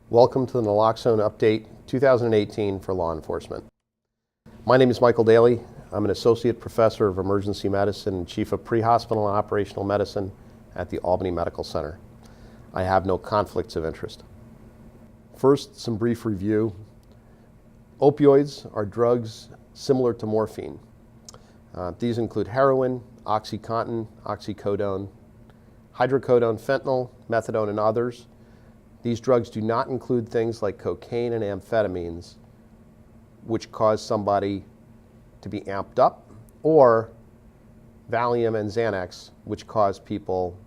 Welcome to the Naloxone Update 2018 for law enforcement. My name is Michael Daly. I'm an Associate Professor of Emergency Medicine and Chief of Pre-Hospital and Operational Medicine at the Albany Medical Center. I have no conflicts of interest. First, some brief review. Opioids are drugs similar to morphine. These include heroin, OxyContin, oxycodone, hydrocodone, fentanyl, methadone, and others. These drugs do not include things like cocaine and amphetamines, which cause somebody to be amped up, or Valium and Xanax, which cause people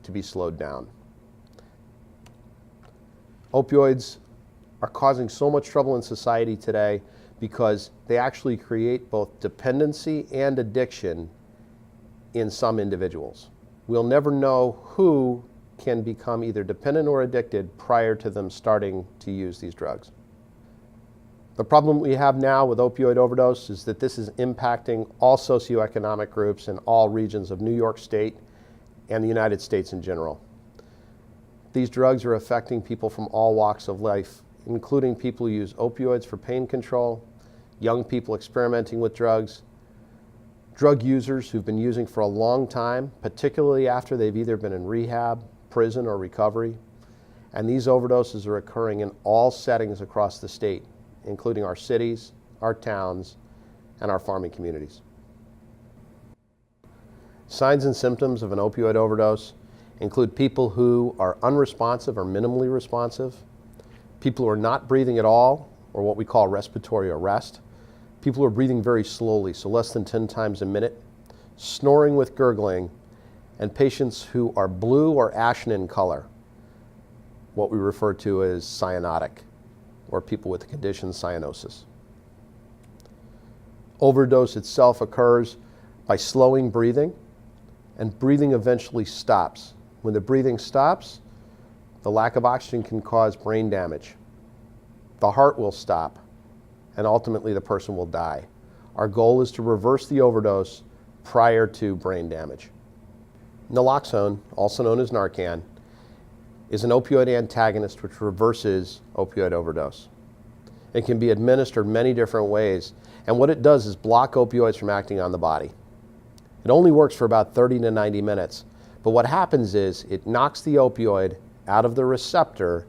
to be slowed down. Opioids are causing so much trouble in society today because they actually create both dependency and addiction in some individuals. We'll never know who can become either dependent or addicted prior to them starting to use these drugs. The problem we have now with opioid overdose is that this is impacting all socioeconomic groups in all regions of New York State and the United States in general. These drugs are affecting people from all walks of life, including people who use opioids for pain control, young people experimenting with drugs, drug users who've been using for a long time, particularly after they've either been in rehab, prison, or recovery. And these overdoses are occurring in all settings across the state, including our cities, our towns, and our farming communities. Signs and symptoms of an opioid overdose include people who are unresponsive or minimally responsive, people who are not breathing at all, or what we call respiratory arrest, people who are breathing very slowly, so less than 10 times a minute, snoring with gurgling, and patients who are blue or ashen in color, what we refer to as cyanotic, or people with the condition cyanosis. Overdose itself occurs by slowing breathing, and breathing eventually stops. When the breathing stops, the lack of oxygen can cause brain damage. The heart will stop, and ultimately the person will die. Our goal is to reverse the overdose prior to brain damage. Naloxone, also known as Narcan, is an opioid antagonist which reverses opioid overdose. It can be administered many different ways, and what it does is block opioids from acting on the body. It only works for about 30 to 90 minutes, but what happens is it knocks the opioid out of the receptor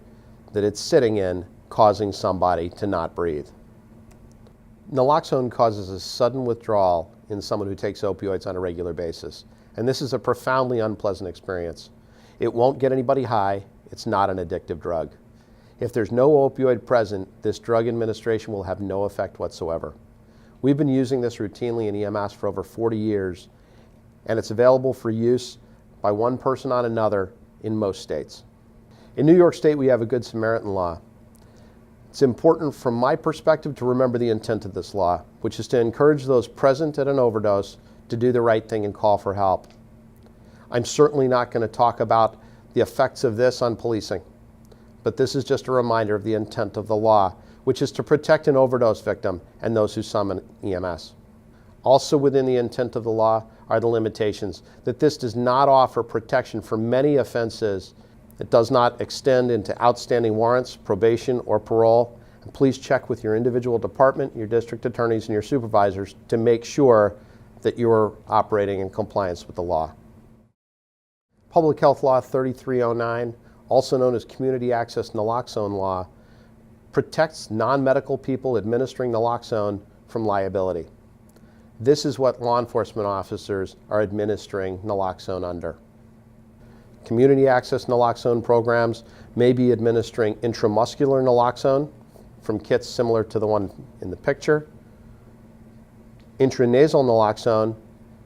that it's sitting in, causing somebody to not breathe. Naloxone causes a sudden withdrawal in someone who takes opioids on a regular basis. And this is a profoundly unpleasant experience. It won't get anybody high. It's not an addictive drug. If there's no opioid present, this drug administration will have no effect whatsoever. We've been using this routinely in EMS for over 40 years, and it's available for use by one person on another in most states. In New York State, we have a Good Samaritan law. It's important from my perspective to remember the intent of this law, which is to encourage those present at an overdose to do the right thing and call for help. I'm certainly not going to talk about the effects of this on policing, but this is just a reminder of the intent of the law, which is to protect an overdose victim and those who summon EMS. Also within the intent of the law are the limitations, that this does not offer protection for many offenses. It does not extend into outstanding warrants, probation, or parole. And please check with your individual department, your district attorneys, and your supervisors to make sure that you're operating in compliance with the law. Public Health Law 3309, also known as Community Access Naloxone Law, protects non-medical people administering naloxone from liability. This is what law enforcement officers are administering naloxone under. Community access naloxone programs may be administering intramuscular naloxone from kits similar to the one in the picture, Intranasal Naloxone,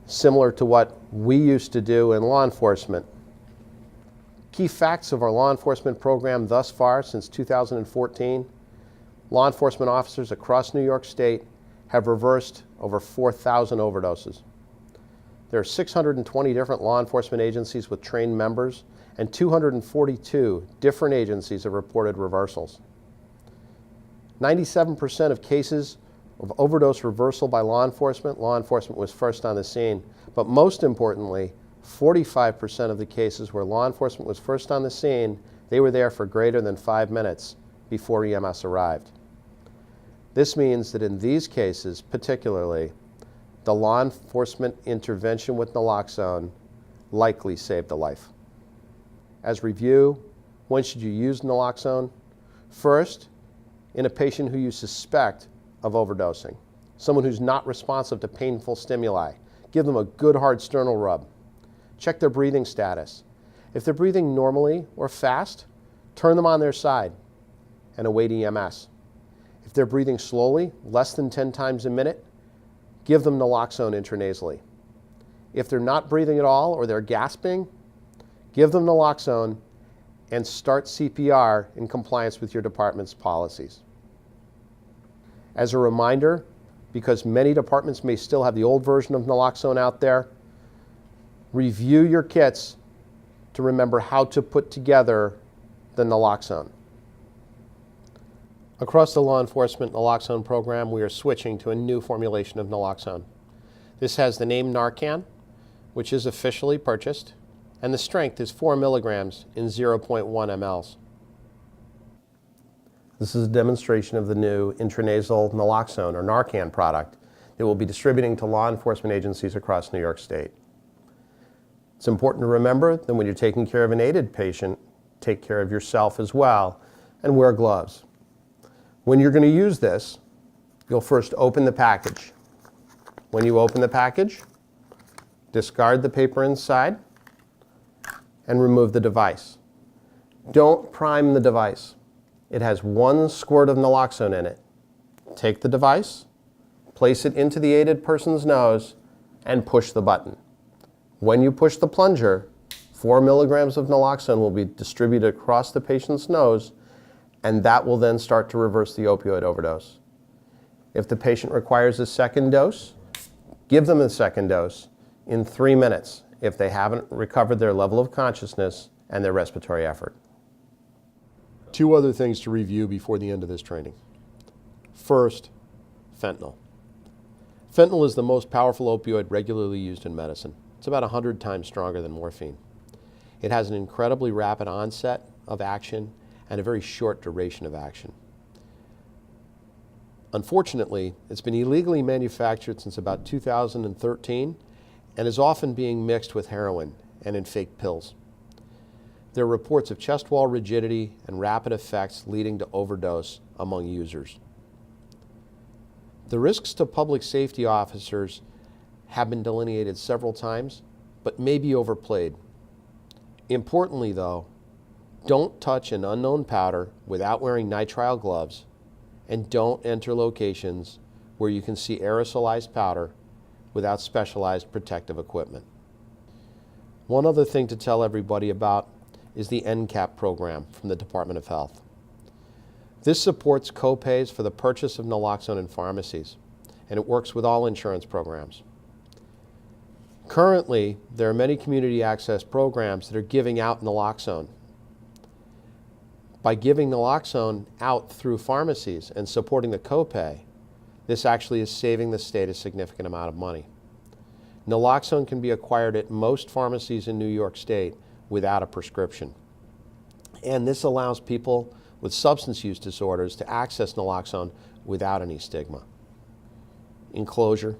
similar to what we used to do in law enforcement. Key facts of our law enforcement program thus far since 2014, law enforcement officers across New York State have reversed over 4,000 overdoses. There are 620 different law enforcement agencies with trained members, and 242 different agencies have reported reversals. 97% of cases of overdose reversal by law enforcement was first on the scene. But most importantly, 45% of the cases where law enforcement was first on the scene, they were there for greater than 5 minutes, before EMS arrived. This means that in these cases, particularly, the law enforcement intervention with naloxone likely saved a life. As review, when should you use naloxone? First, in a patient who you suspect of overdosing, someone who's not responsive to painful stimuli. Give them a good hard sternal rub. Check their breathing status. If they're breathing normally or fast, turn them on their side and await EMS. If they're breathing slowly, less than 10 times a minute, give them naloxone intranasally. If they're not breathing at all or they're gasping, give them naloxone and start CPR in compliance with your department's policies. As a reminder, because many departments may still have the old version of naloxone out there, review your kits to remember how to put together the naloxone. Across the law enforcement naloxone program, we are switching to a new formulation of naloxone. This has the name Narcan, which is officially purchased, and the strength is 4 milligrams in 0.1 mLs. This is a demonstration of the new Intranasal Naloxone, or Narcan product, that we'll be distributing to law enforcement agencies across New York State. It's important to remember that when you're taking care of an aided patient, take care of yourself as well, and wear gloves. When you're going to use this, you'll first open the package. When you open the package, discard the paper inside and remove the device. Don't prime the device. It has 1 squirt of naloxone in it. Take the device, place it into the aided person's nose, and push the button. When you push the plunger, 4 milligrams of naloxone will be distributed across the patient's nose, and that will then start to reverse the opioid overdose. If the patient requires a second dose, give them a second dose in 3 minutes if they haven't recovered their level of consciousness and their respiratory effort. 2 other things to review before the end of this training. First, fentanyl. Fentanyl is the most powerful opioid regularly used in medicine. It's about 100 times stronger than morphine. It has an incredibly rapid onset of action and a very short duration of action. Unfortunately, it's been illegally manufactured since about 2013 and is often being mixed with heroin and in fake pills. There are reports of chest wall rigidity and rapid effects leading to overdose among users. The risks to public safety officers have been delineated several times, but may be overplayed. Importantly, though, don't touch an unknown powder without wearing nitrile gloves, and don't enter locations where you can see aerosolized powder without specialized protective equipment. One other thing to tell everybody about is the NCAP program from the Department of Health. This supports co-pays for the purchase of naloxone in pharmacies, and it works with all insurance programs. Currently, there are many community access programs that are giving out naloxone. By giving naloxone out through pharmacies and supporting the copay, this actually is saving the state a significant amount of money. Naloxone can be acquired at most pharmacies in New York State without a prescription. And this allows people with substance use disorders to access naloxone without any stigma. In closure,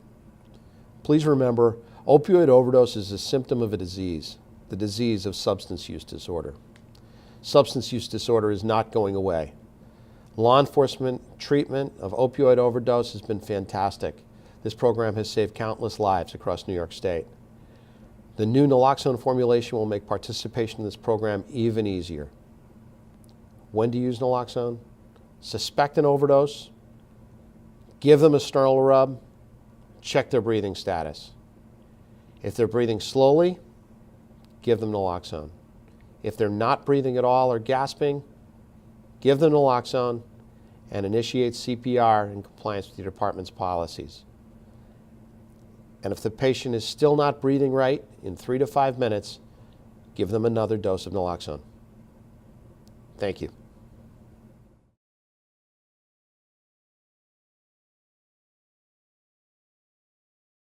please remember, opioid overdose is a symptom of a disease, the disease of substance use disorder. Substance use disorder is not going away. Law enforcement treatment of opioid overdose has been fantastic. This program has saved countless lives across New York State. The new naloxone formulation will make participation in this program even easier. When to use naloxone? Suspect an overdose, give them a sternal rub, check their breathing status. If they're breathing slowly, give them naloxone. If they're not breathing at all or gasping, give them naloxone and initiate CPR in compliance with your department's policies. And if the patient is still not breathing right in 3 to 5 minutes, give them another dose of naloxone. Thank you.